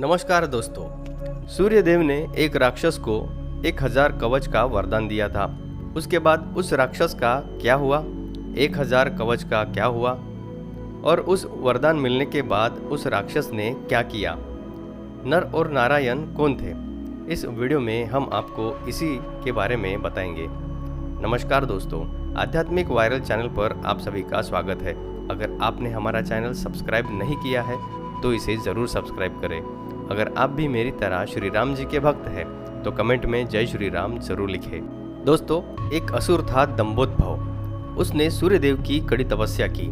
नमस्कार दोस्तों। सूर्यदेव ने एक राक्षस को 1000 कवच का वरदान दिया था। उसके बाद उस राक्षस का क्या हुआ, 1000 कवच का क्या हुआ और उस वरदान मिलने के बाद उस राक्षस ने क्या किया, नर और नारायण कौन थे, इस वीडियो में हम आपको इसी के बारे में बताएंगे। नमस्कार दोस्तों, आध्यात्मिक वायरल चैनल पर आप सभी का स्वागत है। अगर आपने हमारा चैनल सब्सक्राइब नहीं किया है तो इसे ज़रूर सब्सक्राइब करें। अगर आप भी मेरी तरह श्री राम जी के भक्त हैं तो कमेंट में जय श्री राम जरूर लिखें। दोस्तों, एक असुर था दंभोदभ। उसने सूर्यदेव की कड़ी तपस्या की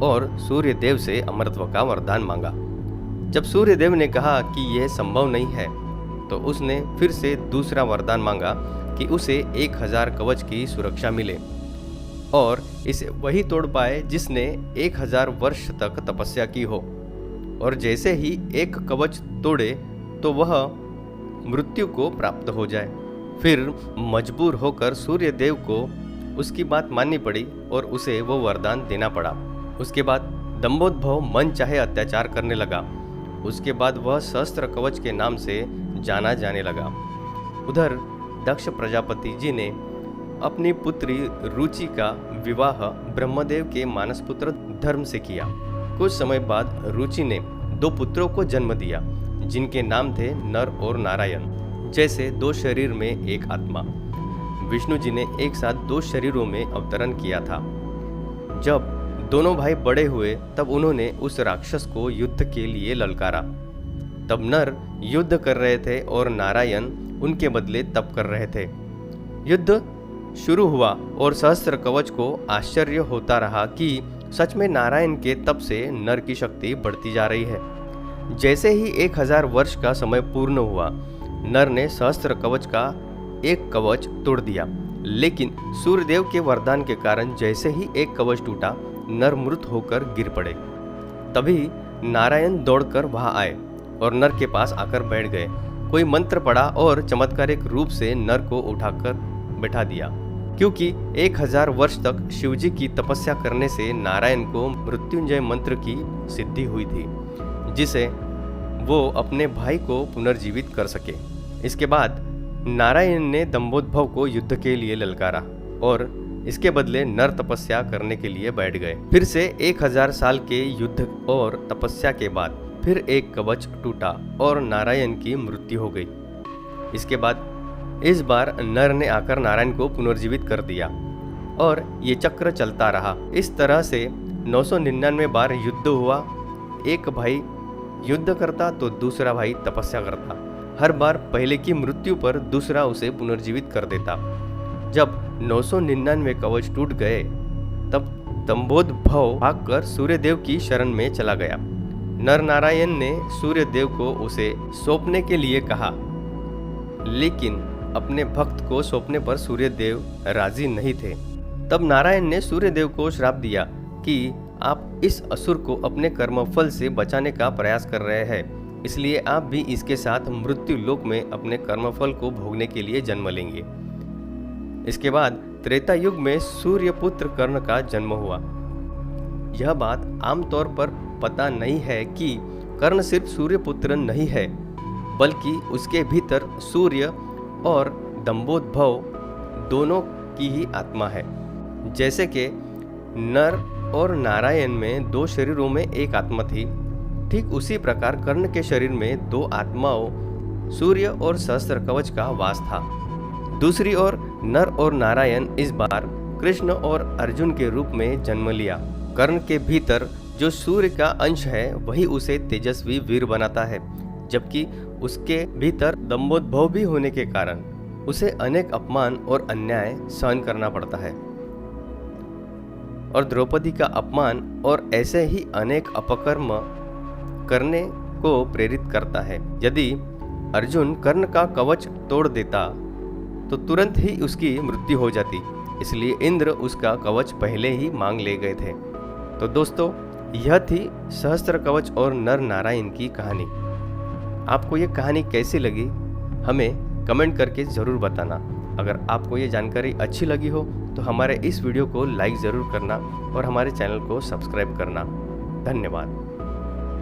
और सूर्यदेव से अमरत्व का वरदान मांगा। जब सूर्यदेव ने कहा कि यह संभव नहीं है तो उसने फिर से दूसरा वरदान मांगा कि उसे 1000 कवच की सुरक्षा मिले और इसे वही तोड़ पाए जिसने 1000 वर्ष तक तपस्या की हो, और जैसे ही एक कवच तोड़े तो वह मृत्यु को प्राप्त हो जाए। फिर मजबूर होकर सूर्यदेव को उसकी बात माननी पड़ी और उसे वो वरदान देना पड़ा। उसके बाद दंभोदभ मन चाहे अत्याचार करने लगा। उसके बाद वह सहस्त्र कवच के नाम से जाना जाने लगा। उधर दक्ष प्रजापति जी ने अपनी पुत्री रुचि का विवाह ब्रह्मदेव के मानसपुत्र धर्म से किया। कुछ समय बाद रुचि ने 2 पुत्रों को जन्म दिया जिनके नाम थे नर और नारायण। जैसे 2 शरीर में एक आत्मा, विष्णु जी ने एक साथ 2 शरीरों में अवतरण किया था। जब दोनों भाई बड़े हुए तब उन्होंने उस राक्षस को युद्ध के लिए ललकारा। तब नर युद्ध कर रहे थे और नारायण उनके बदले तप कर रहे थे। युद्ध शुरू हुआ और सहस्त्र कवच को आश्चर्य होता रहा कि सच में नारायण के तप से नर की शक्ति बढ़ती जा रही है। जैसे ही 1000 वर्ष का समय पूर्ण हुआ, नर ने सहस्त्र कवच का एक कवच तोड़ दिया, लेकिन सूर्यदेव के वरदान के कारण जैसे ही एक कवच टूटा, नर मृत होकर गिर पड़े। तभी नारायण दौड़कर वहां आए और नर के पास आकर बैठ गए। कोई मंत्र पढ़ा और चमत्कारिक रूप से नर को उठाकर बैठा दिया, क्योंकि 1000 वर्ष तक शिवजी की तपस्या करने से नारायण को मृत्युंजय मंत्र की सिद्धि हुई थी, जिसे वो अपने भाई को पुनर्जीवित कर सके। इसके बाद नारायण ने दंभोदभ को युद्ध के लिए ललकारा और इसके बदले नर तपस्या करने के लिए बैठ गए। फिर से 1000 साल के युद्ध और तपस्या के बाद फिर एक कवच टूटा और नारायण की मृत्यु हो गई। इसके बाद इस बार नर ने आकर नारायण को पुनर्जीवित कर दिया और ये चक्र चलता रहा। इस तरह से 999 बार युद्ध हुआ। एक भाई युद्ध करता तो दूसरा भाई तपस्या करता। हर बार पहले की मृत्यु पर दूसरा उसे पुनर्जीवित कर देता। जब 999 कवच टूट गए तब दंभोदभ भागकर सूर्यदेव की शरण में चला गया। नर नारायण ने सूर्यदेव को उसे सौंपने के लिए कहा, लेकिन अपने भक्त को सौंपने पर सूर्यदेव राजी नहीं थे। तब नारायण ने सूर्यदेव को श्राप दिया कि आप इस असुर को अपने कर्मफल से बचाने का प्रयास कर रहे हैं, इसलिए आप भी इसके साथ मृत्यु लोक में अपने कर्मफल को भोगने के लिए जन्म लेंगे। इसके बाद त्रेता युग में सूर्यपुत्र कर्ण का जन्म हुआ। यह बात आमतौर पर पता नहीं है कि कर्ण सिर्फ सूर्यपुत्र नहीं है, बल्कि उसके भीतर सूर्य और दंभोदभ दोनों की ही आत्मा है। जैसे कि नर और नारायण में 2 शरीरों में एक आत्मा थी, ठीक उसी प्रकार कर्ण के शरीर में 2 आत्माओं सूर्य और सहस्त्र कवच का वास था। दूसरी ओर नर और नारायण इस बार कृष्ण और अर्जुन के रूप में जन्म लिया। कर्ण के भीतर जो सूर्य का अंश है वही उसे तेजस्वी वीर बनाता है, जबकि उसके भीतर दंभोदभ भी होने के कारण उसे अनेक अपमान और अन्याय सहन करना पड़ता है और द्रौपदी का अपमान और ऐसे ही अनेक अपकर्म करने को प्रेरित करता है। यदि अर्जुन कर्ण का कवच तोड़ देता तो तुरंत ही उसकी मृत्यु हो जाती, इसलिए इंद्र उसका कवच पहले ही मांग ले गए थे। तो दोस्तों, यह थी सहस्त्र कवच और नर नारायण की कहानी। आपको ये कहानी कैसी लगी हमें कमेंट करके ज़रूर बताना। अगर आपको ये जानकारी अच्छी लगी हो तो हमारे इस वीडियो को लाइक ज़रूर करना और हमारे चैनल को सब्सक्राइब करना। धन्यवाद।